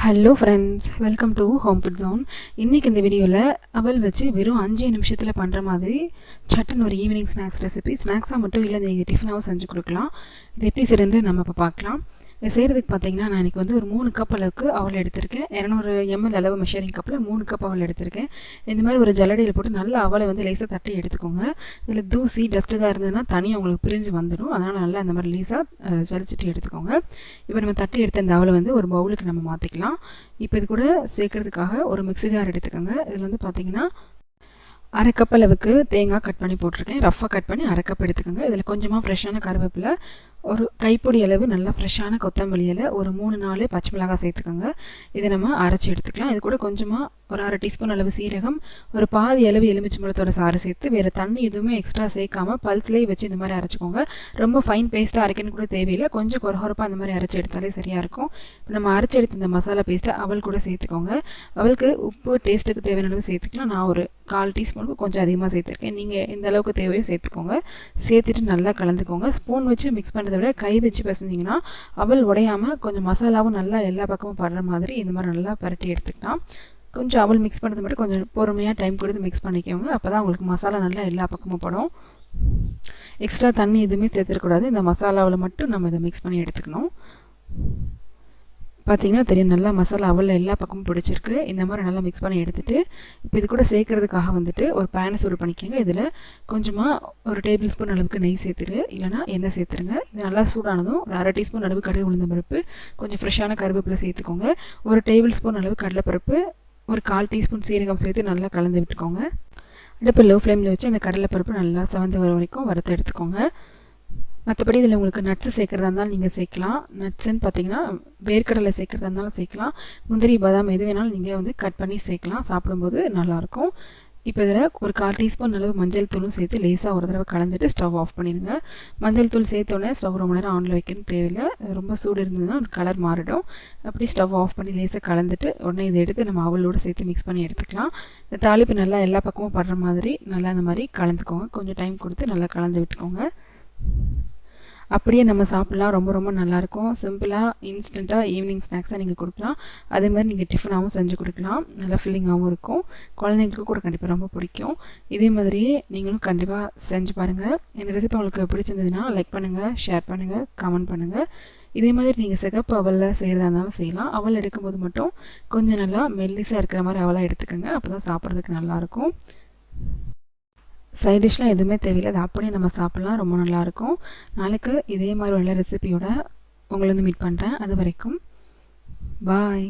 Hello friends, welcome to home food zone. இன்றைக்கி இந்த வீடியோவில் அவல் வச்சு வெறும் 5 நிமிஷத்தில் பண்ணுற மாதிரி சட்டுன்னு ஒரு ஈவினிங் ஸ்நாக்ஸ் ரெசிபி. ஸ்நாக்ஸாக மட்டும் இல்லை, நீங்கள் டிஃபனாகவும் செஞ்சு கொடுக்கலாம். இது எப்படி செய்யறது நம்ம இப்போ பார்க்கலாம். இது செய்கிறதுக்கு பார்த்தீங்கன்னா, நான் இன்றைக்கி வந்து ஒரு 3 கப் அளவுக்கு அவல் எடுத்திருக்கேன். 200 ml அளவு மெஷரிங் கப்பில் 3 கப் அவல் எடுத்திருக்கேன். இந்த மாதிரி ஒரு ஜல்லடையில் போட்டு நல்லா அவலை வந்து லேசாக தட்டி எடுத்துக்கோங்க. இதில் தூசி டஸ்ட்டு தான் இருந்ததுன்னா தனியாக உங்களுக்கு பிரிஞ்சு வந்துடும். அதனால் நல்லா அந்த மாதிரி லேசாக ஜலிச்சுட்டு எடுத்துக்கோங்க. இப்போ நம்ம தட்டி எடுத்த இந்த அவலை வந்து ஒரு பவுலுக்கு நம்ம மாற்றிக்கலாம். இப்போ இது கூட சேர்க்குறதுக்காக ஒரு மிக்ஸி ஜார் எடுத்துக்கோங்க. இதில் வந்து பார்த்திங்கன்னா 1/2 கப் அளவுக்கு தேங்காய் கட் பண்ணி போட்டிருக்கேன். ரஃப்பாக கட் பண்ணி 1/2 கப் எடுத்துக்கோங்க. இதில் கொஞ்சமாக ஃப்ரெஷ்ஷான கருவேப்பிலை, ஒரு கைப்பொடி அளவு நல்லா ஃப்ரெஷ்ஷான கொத்தமல்லி இலை, ஒரு 3-4 பச்சை மிளகாய் சேர்த்துக்கோங்க. இதை நம்ம அரைச்சி எடுத்துக்கலாம். இது கூட கொஞ்சமாக ஒரு 1/2 டீஸ்பூன் அளவு சீரகம், ஒரு பாதி அளவு எலுமிச்சம்பழத்தோட சாறு சேர்த்து வேறு தண்ணி எதுவுமே எக்ஸ்ட்ரா சேர்க்காமல் பல்ஸ்லேயே வச்சு இந்த மாதிரி அரைச்சிக்கோங்க. ரொம்ப ஃபைன் பேஸ்ட்டாக அரைக்கணும் கூட தேவையில்லை, கொஞ்சம் கொரகொரப்பாக அந்த மாதிரி அரைச்சி எடுத்தாலே சரியாக இருக்கும். இப்போ நம்ம அரைச்சி எடுத்த இந்த மசாலா பேஸ்ட்டை அவல் கூட சேர்த்துக்கோங்க. அவளுக்கு உப்பு டேஸ்ட்டுக்கு தேவையான அளவு சேர்த்துக்கலாம். நான் ஒரு 1/4 டீஸ்பூனுக்கு கொஞ்சம் அதிகமாக சேர்த்துருக்கேன். நீங்கள் எந்த அளவுக்கு தேவையோ சேர்த்துக்கோங்க. சேர்த்துட்டு நல்லா கலந்துக்கோங்க. ஸ்பூன் வச்சு மிக்ஸ் பண்ணுறதை விட கை வச்சு பசஞ்சிங்கன்னா அவல் உடையாமல் கொஞ்சம் மசாலாவும் நல்லா எல்லா பக்கமும் படுற மாதிரி இந்த மாதிரி நல்லா பரட்டி எடுத்துக்கலாம். கொஞ்சம் அவல் மிக்ஸ் பண்ணுறது மட்டும் கொஞ்சம் பொறுமையாக டைம் கொடுத்து மிக்ஸ் பண்ணிக்கோங்க. அப்போ தான் உங்களுக்கு மசாலா நல்லா எல்லா பக்கமும் படும். எக்ஸ்ட்ரா தண்ணி எதுவுமே சேர்த்துக்கூடாது. இந்த மசாலாவில் மட்டும் நம்ம இதை மிக்ஸ் பண்ணி எடுத்துக்கணும். பார்த்திங்கன்னா தெரியும், நல்லா மசாலா அவலில் எல்லா பக்கமும் பிடிச்சிருக்கு. இந்த மாதிரி நல்லா மிக்ஸ் பண்ணி எடுத்துகிட்டு இப்போ இது கூட சேர்க்கறதுக்காக வந்துட்டு ஒரு பேனை சூடு பண்ணிக்கோங்க. இதில் கொஞ்சமாக ஒரு டேபிள் ஸ்பூன் அளவுக்கு நெய் சேர்த்துட்டு இல்லைனா எண்ணெய் சேர்த்துருங்க. இது நல்லா சூடானதும் ஒரு 1/2 டீஸ்பூன் அளவு கடுகு உளுந்தம் பருப்பு, கொஞ்சம் ஃப்ரெஷ்ஷான கருவேப்பிலை சேர்த்துக்கோங்க. ஒரு டேபிள் ஸ்பூன் அளவு கடலைப்பருப்பு, ஒரு 1/4 டீஸ்பூன் சீரகம் சேர்த்து நல்லா கலந்து விட்டுக்கோங்க. அடுப்பு லோ ஃப்ளேமில் வச்சு அந்த கடலைப்பருப்பு நல்லா செவந்து வர வரைக்கும் வறுத்து எடுத்துக்கோங்க. மற்றபடி இதில் உங்களுக்கு நட்ஸு சேர்க்குறதா இருந்தாலும் நீங்கள் சேர்க்கலாம். நட்ஸுன்னு பார்த்தீங்கன்னா வேர்க்கடலை சேர்க்குறதா இருந்தாலும் சேர்க்கலாம். முந்திரி பாதாம் எது வேணாலும் நீங்கள் வந்து கட் பண்ணி சேர்க்கலாம். சாப்பிடும்போது நல்லாயிருக்கும். இப்போ இதில் ஒரு 1/4 டீஸ்பூன் அளவு மஞ்சள் தூளும் சேர்த்து லேசாக ஒரு தடவை கலந்துட்டு ஸ்டவ் ஆஃப் பண்ணிடுங்க. மஞ்சள் தூள் சேர்த்தோடனே ஸ்டவ் ரொம்ப நேரம் ஆனில் வைக்கணும் தேவையில்லை. ரொம்ப சூடு இருந்ததுன்னா கலர் மாறிடும். அப்படி ஸ்டவ் ஆஃப் பண்ணி லேசாக கலந்துட்டு உடனே இதை எடுத்து நம்ம அவளோடு சேர்த்து மிக்ஸ் பண்ணி எடுத்துக்கலாம். இந்த தாளிப்பு நல்லா எல்லா பக்கமும் படுற மாதிரி நல்லா அந்த மாதிரி கலந்துக்கோங்க. கொஞ்சம் டைம் கொடுத்து நல்லா கலந்து விட்டுக்கோங்க. அப்படியே நம்ம சாப்பிட்லாம். ரொம்ப ரொம்ப நல்லாயிருக்கும். சிம்பிளாக இன்ஸ்டண்ட்டாக ஈவினிங் ஸ்நாக்ஸாக நீங்கள் கொடுக்கலாம். அதே மாதிரி நீங்கள் டிஃபனாகவும் செஞ்சு கொடுக்கலாம். நல்லா ஃபில்லிங்காகவும் இருக்கும். குழந்தைங்களுக்கு கூட கண்டிப்பாக ரொம்ப பிடிக்கும். இதே மாதிரியே நீங்களும் கண்டிப்பாக செஞ்சு பாருங்கள். இந்த ரெசிபி உங்களுக்கு பிடிச்சிருந்ததுன்னா லைக் பண்ணுங்கள், ஷேர் பண்ணுங்கள், கமெண்ட் பண்ணுங்கள். இதே மாதிரி நீங்கள் சிகப்பு அவலில் செய்கிறதா இருந்தாலும் செய்யலாம். அவல் எடுக்கும்போது மட்டும் கொஞ்சம் நல்லா மெல்லிஸாக இருக்கிற மாதிரி அவலாக எடுத்துக்கோங்க. அப்போ தான் சாப்பிட்றதுக்கு நல்லாயிருக்கும். சைட் டிஷ்லாம் எதுவுமே தேவையில்லை, அதை அப்படியே நம்ம சாப்பிட்லாம். ரொம்ப நல்லாயிருக்கும். நாளைக்கு இதே மாதிரி உள்ள ரெசிபியோட உங்களை வந்து மீட் பண்ணுறேன். அது வரைக்கும் பாய்.